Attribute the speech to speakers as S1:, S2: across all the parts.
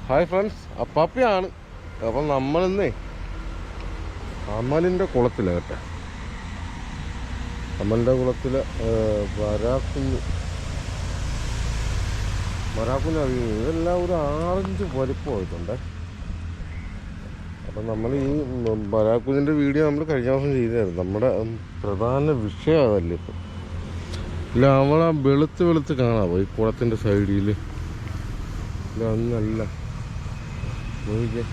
S1: Hi friends, അപ്പാപ്പിയാണ്. അപ്പം നമ്മളിന്നേ അമലിൻ്റെ കുളത്തിലാണ് കേട്ടോ. അമലിൻ്റെ കുളത്തിൽ വരാക്കുഞ്ഞ് അറിയുന്നു. ഇതെല്ലാം ഒരു 6 വലിപ്പമായിട്ടുണ്ട്. അപ്പം നമ്മൾ ഈ വരാക്കുഞ്ഞിൻ്റെ വീഡിയോ നമ്മൾ കഴിഞ്ഞ ദിവസം ചെയ്തായിരുന്നു. നമ്മുടെ പ്രധാന വിഷയം അതല്ലേ ഇപ്പം. ഇല്ല, അവളെ വെളുത്ത് കാണാമോ ഈ കുളത്തിൻ്റെ സൈഡിൽ? ഇല്ല, ഒന്നല്ല, നോക്കിക്കേ,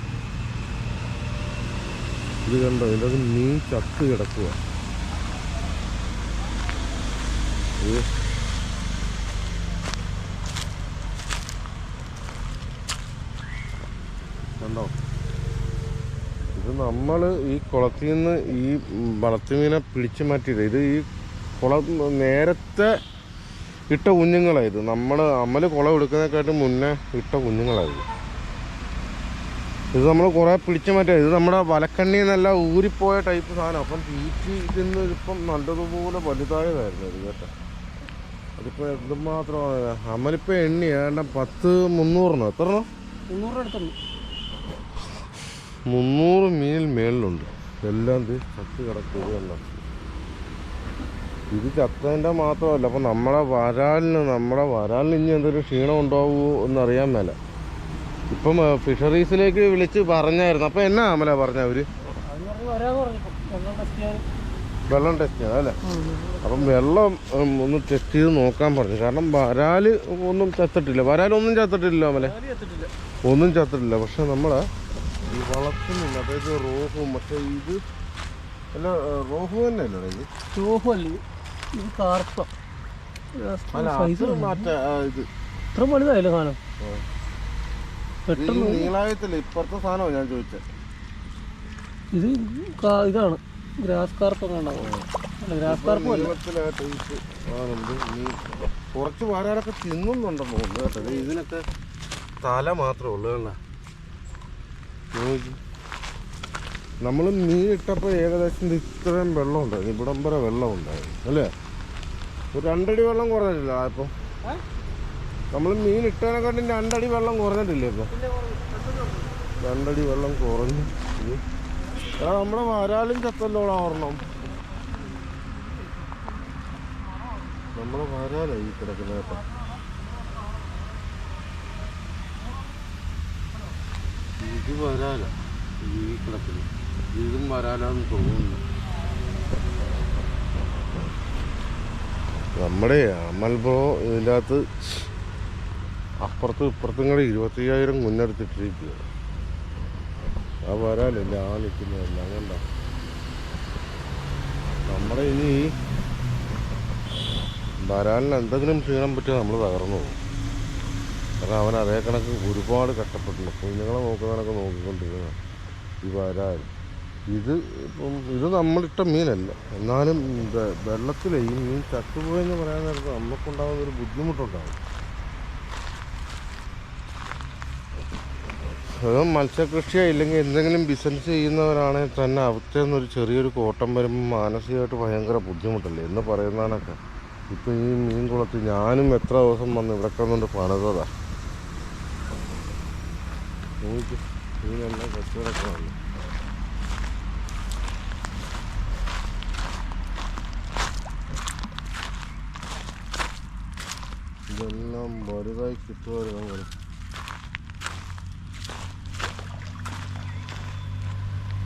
S1: ഇത് കണ്ടോ? ഇതിൻ്റെ മീൻ ചത്ത് കിടക്കുക. കണ്ടോ? ഇത് നമ്മൾ ഈ കുളത്തിൽ നിന്ന് ഈ വളർത്തുമീനെ പിടിച്ചു മാറ്റിയത്. ഇത് ഈ കുളം നേരത്തെ ഇട്ട കുഞ്ഞുങ്ങളായത്. നമ്മൾ അമൽ കുളം എടുക്കുന്നതിനെക്കാട്ടും മുന്നേ ഇട്ട കുഞ്ഞുങ്ങളായത്. ഇത് നമ്മൾ കുറേ പിടിച്ചു മാറ്റിയത്. ഇത് നമ്മുടെ വലക്കണ്ണിയിൽ നിന്നല്ല ഊരിപ്പോയ ടൈപ്പ് സാധനം. അപ്പം തീറ്റി ഇതിന്ന് ഇപ്പം നല്ലതുപോലെ വലുതായതായിരുന്നു ഇത് കേട്ടോ. അതിപ്പോൾ എന്തുമാത്രമാണ് അമലിപ്പോൾ എണ്ണി ഏണ്ട 10-300 എത്ര 300 മീനിൽ മേളിലുണ്ട്. എല്ലാം ഇത് ചത്ത് കിടക്കുകയല്ല. ഇത് ചത്തതിൻ്റെ മാത്രമല്ല, അപ്പം നമ്മുടെ വരാലിന് ഇനി എന്തൊരു ക്ഷീണം ഉണ്ടാവുമോ എന്നറിയാൻ മേല. ഇപ്പം ഫിഷറീസിലേക്ക് വിളിച്ച് പറഞ്ഞായിരുന്നു. അപ്പം എന്നാ അമല പറഞ്ഞ അവർ വെള്ളം ടെസ്റ്റ് ചെയ്യാം അല്ലേ? അപ്പം വെള്ളം ഒന്ന് ടെസ്റ്റ് ചെയ്ത് നോക്കാൻ പറഞ്ഞു. കാരണം വരാല് ഒന്നും ചത്തിട്ടില്ല. വരാലൊന്നും ചത്തിട്ടില്ല അമലെ, ഒന്നും ചത്തിട്ടില്ല. പക്ഷെ നമ്മളെ ഈ വളർത്തുന്നില്ല. അതായത് റോഹു, മറ്റേ ഇത് അല്ല, റോഹു തന്നെ അല്ലേ? ഇത്
S2: റോഹു അല്ലേ? ഇത് കാർപ്പ.
S1: അല്ല, മറ്റേ ഇത്
S2: ഇത്ര വലുതായില്ല സാധനം.
S1: പെട്ടെന്ന് നീളായത്തില്ല. ഇപ്പുറത്തെ സാധനമാണ് ഞാൻ ചോദിച്ചത്.
S2: ഇത് ഇതാണ് ഗ്രാസ് കാർപ്പ്. ഗ്രാസ് കാർപ്പ്
S1: കുറച്ച് വരാനൊക്കെ തിന്നുന്നുണ്ടെന്ന് തോന്നുന്നു കേട്ടോ. ഇതിനൊക്കെ തല മാത്രമേ ഉള്ളൂ കേട്ടോ. നമ്മൾ മീൻ ഇട്ടപ്പോൾ ഏകദേശം ഇത്രയും വെള്ളം ഉണ്ടായിരുന്നു. ഇവിടം വരെ വെള്ളം ഉണ്ടായിരുന്നു അല്ലേ? ഒരു 2 അടി വെള്ളം കുറഞ്ഞിട്ടില്ല ഇപ്പം. നമ്മൾ മീൻ ഇട്ടതിനെക്കാട്ടും 2 അടി വെള്ളം കുറഞ്ഞിട്ടില്ലേ ഇപ്പം? 2 അടി വെള്ളം കുറഞ്ഞു. നമ്മുടെ വരാലും ചത്തല്ലോടാ ഓർണം. നമ്മുടെ വരാലായി ഈ കിടക്കുന്ന കേട്ടോ. ഇത് വരാല ഈ കിടക്കുന്നു. ഇതും വരാലാന്ന് തോന്നുന്നു. നമ്മുടെ അമൽ ബ്രോ ഇതിൻ്റെ അകത്ത് അപ്പുറത്തും ഇപ്പുറത്തും കൂടെ 25,000 മുന്നെടുത്തിട്ടിരിക്കുക. ആ വരാലല്ല ആ നിൽക്കുന്നതല്ല. അങ്ങണ്ട നമ്മുടെ ഇനി വരാലിന് എന്തെങ്കിലും ക്ഷീണം പറ്റിയാൽ നമ്മൾ തകർന്നു പോകും. കാരണം അവൻ അതേ കണക്ക് ഒരുപാട് കഷ്ടപ്പെട്ടില്ല. കുഞ്ഞുങ്ങളെ നോക്കുന്നവനൊക്കെ നോക്കിക്കൊണ്ടിരുന്ന ഈ വരാൽ. ഇത് നമ്മളിട്ട മീനല്ല. എന്നാലും വെള്ളത്തിലെ ഈ മീൻ ചത്തുപോയെന്ന് പറയാൻ നേരത്ത് നമുക്കുണ്ടാകുന്ന ഒരു ബുദ്ധിമുട്ടുണ്ടാകും. അത് മത്സ്യകൃഷിയോ ഇല്ലെങ്കിൽ എന്തെങ്കിലും ബിസിനസ് ചെയ്യുന്നവരാണെങ്കിൽ തന്നെ അവിടുത്തെ ചെറിയൊരു കോട്ടം വരുമ്പോൾ മാനസികമായിട്ട് ഭയങ്കര ബുദ്ധിമുട്ടല്ലേ എന്ന് പറയുന്നതിനൊക്കെ. ഇപ്പം ഈ മീൻ കുളത്തിൽ ഞാനും എത്ര ദിവസം വന്ന് ഇവിടെ കിടന്നുകൊണ്ട് പണിതതാ. മീനെല്ലാം കച്ചവടക്കാണ്. ഇതെല്ലാം വലുതായി കിട്ടുമായിരുന്നു.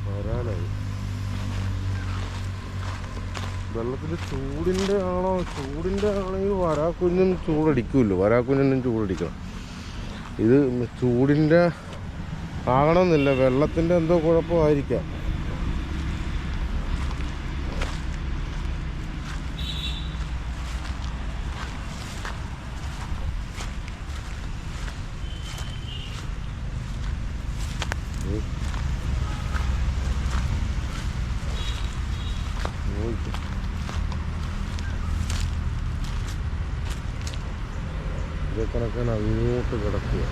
S1: വരാനായി വെള്ളത്തിൽ ചൂടിൻ്റെ ആണെങ്കിൽ വരാക്കുഞ്ഞും ചൂടടിക്കുമല്ലോ. വരാക്കുഞ്ഞിനും ചൂടടിക്കണം. ഇത് ചൂടിൻ്റെ ആകണമെന്നില്ല, വെള്ളത്തിൻ്റെ എന്തോ കുഴപ്പമായിരിക്കാം. ഇതേക്കണക്കാണ് അങ്ങോട്ട് കിടക്കുക.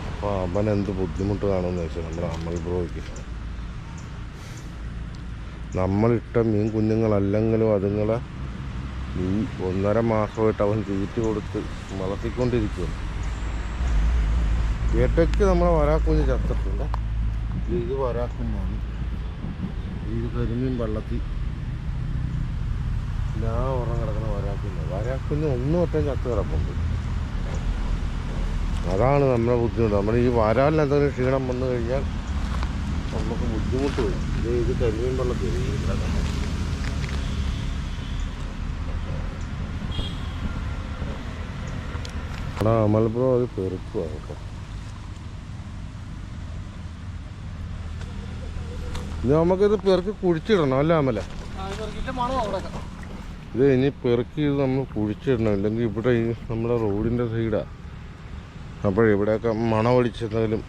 S1: അപ്പോൾ അവൻ എന്ത് ബുദ്ധിമുട്ട് കാണുമെന്ന് വെച്ചാൽ നമ്മുടെ അമൽ ബ്രോയ്ക്ക്. നമ്മളിട്ട മീൻ കുഞ്ഞുങ്ങളല്ലെങ്കിലും അതുങ്ങളെ ഈ 1.5 മാസമായിട്ട് അവൻ തീറ്റി കൊടുത്ത് വളർത്തിക്കൊണ്ടിരിക്കുകയാണ്. ഇടയ്ക്ക് നമ്മളെ വരാക്കുഞ്ഞ് ചത്തിട്ടുണ്ട്. ഇത് വരാക്കുഞ്ഞാണ്. ഇത് കരിമീൻ വെള്ളത്തിൽ ഞാൻ ഉറങ്ങി കിടക്കുന്ന വരാക്കുഞ്ഞ് ഒന്നും ഒറ്റ ചത്ത് കിടപ്പുണ്ട്. അതാണ് നമ്മുടെ ബുദ്ധിമുട്ട്. നമ്മൾ ഈ വരാലിന് എന്തെങ്കിലും ക്ഷീണം വന്നു കഴിഞ്ഞാൽ നമുക്ക് ബുദ്ധിമുട്ട് വരും. ഇത് കരിമീൻ വെള്ളത്തിൽ കിടക്കണം. അമൽപ്പുറം അത് പെറുക്കുക കേട്ടോ. ഇത് നമുക്കിത് പെറുക്കി കുഴിച്ചിടണം അല്ലേ അമല? ഇത് ഇനി പെറുക്കി ഇത് നമ്മൾ കുഴിച്ചിടണം. ഇല്ലെങ്കിൽ ഇവിടെ ഈ നമ്മുടെ റോഡിൻ്റെ സൈഡാണ്. അപ്പോഴിവിടെയൊക്കെ മണമടിച്ചെന്തെങ്കിലും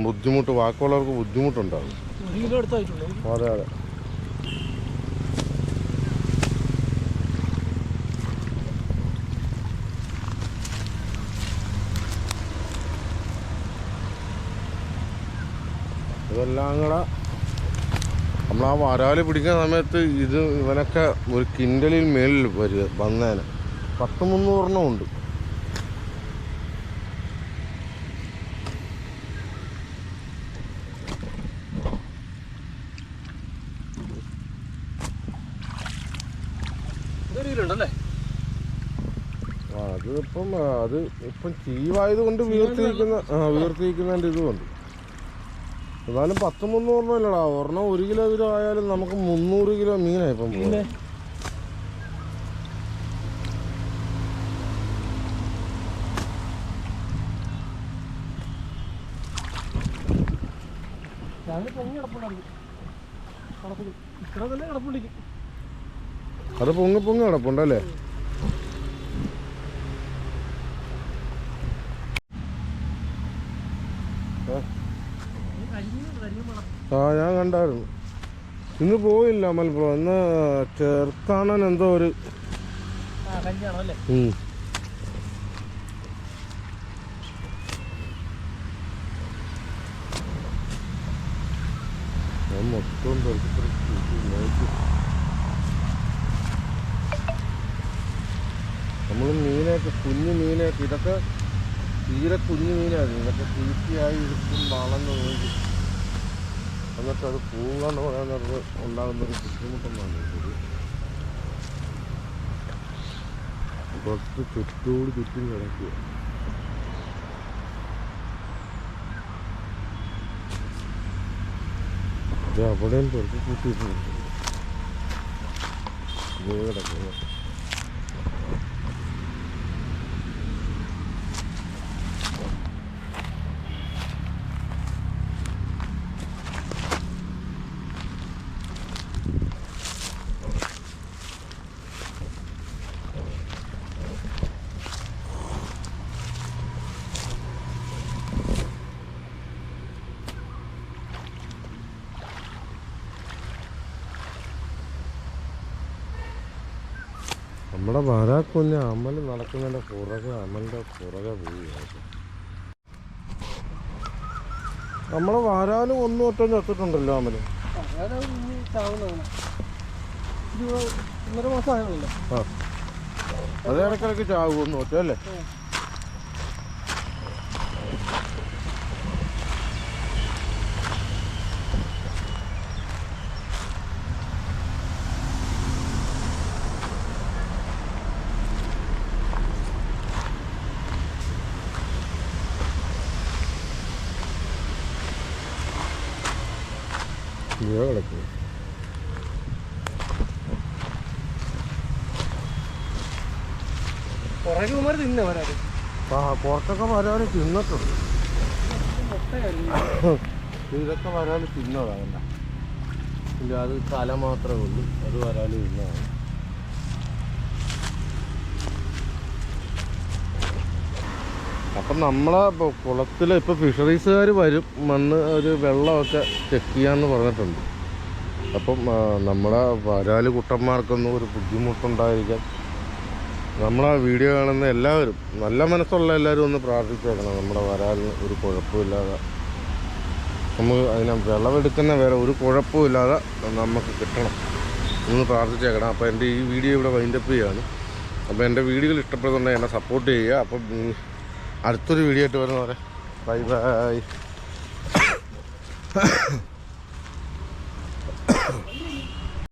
S1: ബുദ്ധിമുട്ട്, വാക്കുള്ളവർക്ക് ബുദ്ധിമുട്ടുണ്ടാകും. അതെ അതെ. ഇതെല്ലാം കൂടെ നമ്മൾ ആ വരാല് പിടിക്കുന്ന സമയത്ത് ഇവനൊക്കെ ഒരു കിൻഡലിൽ മേളിൽ വന്നേനെ 100-300 ഉണ്ട്. അത് ഇപ്പം ചീവായത് കൊണ്ട് വീർത്തിരിക്കുന്നതിൻ്റെ ഇതുകൊണ്ട്. എന്നാലും 100-300 ഇല്ലടാ. ഒരെണ്ണം 1 കിലോ വീതം ആയാലും നമുക്ക് 300 കിലോ മീനാണ് ഇപ്പം പോകുന്നത്. അത് പൊങ്ങി കിടപ്പുണ്ടല്ലേ? ഞാൻ കണ്ടായിരുന്നു. ഇന്ന് പോയില്ല മലപ്പുറം. ഇന്ന് ചെറുത്താണൻ എന്തോ ഒരു മൊത്തം നമ്മൾ മീനൊക്കെ കുഞ്ഞു മീനൊക്കെ ഇതൊക്കെ തീരെ കുഞ്ഞു മീനായിരുന്നു. ഇതൊക്കെ തീറ്റിയായി ഇരിക്കും വളർന്ന് പോയി. എന്നിട്ട് അത് പൂങ്ങാന്ന് പറയാൻ ഉണ്ടാകുന്നൊരു ബുദ്ധിമുട്ടെന്നാണ് ഇത്. കുറച്ച് ചുറ്റോട് ചുറ്റും കിടക്കുക. ഇത് അവിടെയും പുറത്ത് കൂട്ടിയിട്ടുണ്ട്. കിടക്കുക. നമ്മുടെ വരാക്കുഞ്ഞ് അമൽ നടക്കുന്നതിൻ്റെ അമലിൻ്റെ പുറകെ പോയി. നമ്മളെ വരാലും 1-2 ചത്തിട്ടുണ്ടല്ലോ അമല്. ആ അത് ഇടയ്ക്കിടയ്ക്ക് ചാവും 1-2 അല്ലേ? കിടക്കും. കുറച്ചൊക്കെ വരാല് തിന്നിട്ടുണ്ട്. ഇതൊക്കെ വരാല് തിന്നതാണ്. ഇല്ല അത് തല മാത്രമേ ഉള്ളൂ. അത് വരാല് തിന്നതാണ്. അപ്പം നമ്മളെ കുളത്തിൽ ഇപ്പോൾ ഫിഷറീസുകാർ വരും, മണ്ണ് ഒരു വെള്ളമൊക്കെ ചെക്ക് ചെയ്യാമെന്ന് പറഞ്ഞിട്ടുണ്ട്. അപ്പം നമ്മുടെ വരാല് കുട്ടന്മാർക്കൊന്നും ഒരു ബുദ്ധിമുട്ടുണ്ടായിരിക്കാൻ നമ്മളെ വീഡിയോ കാണുന്ന എല്ലാവരും, നല്ല മനസ്സുള്ള എല്ലാവരും ഒന്ന് പ്രാർത്ഥിച്ചേക്കണം. നമ്മുടെ വരാലിന് ഒരു കുഴപ്പമില്ലാതെ നമുക്ക് അതിനെ വിളവെടുക്കുന്ന വേറെ ഒരു കുഴപ്പമില്ലാതെ നമുക്ക് കിട്ടണം ഒന്ന് പ്രാർത്ഥിച്ചേക്കണം. അപ്പോൾ എൻ്റെ ഈ വീഡിയോ ഇവിടെ വൈൻഡപ്പ് ചെയ്യുകയാണ്. അപ്പോൾ എൻ്റെ വീഡിയോകൾ ഇഷ്ടപ്പെടുന്നുണ്ടെങ്കിൽ എന്നെ സപ്പോർട്ട് ചെയ്യുക. അപ്പം അടുത്തൊരു വീഡിയോ ആയിട്ട് വരുന്നവരെ ബൈ ബൈ.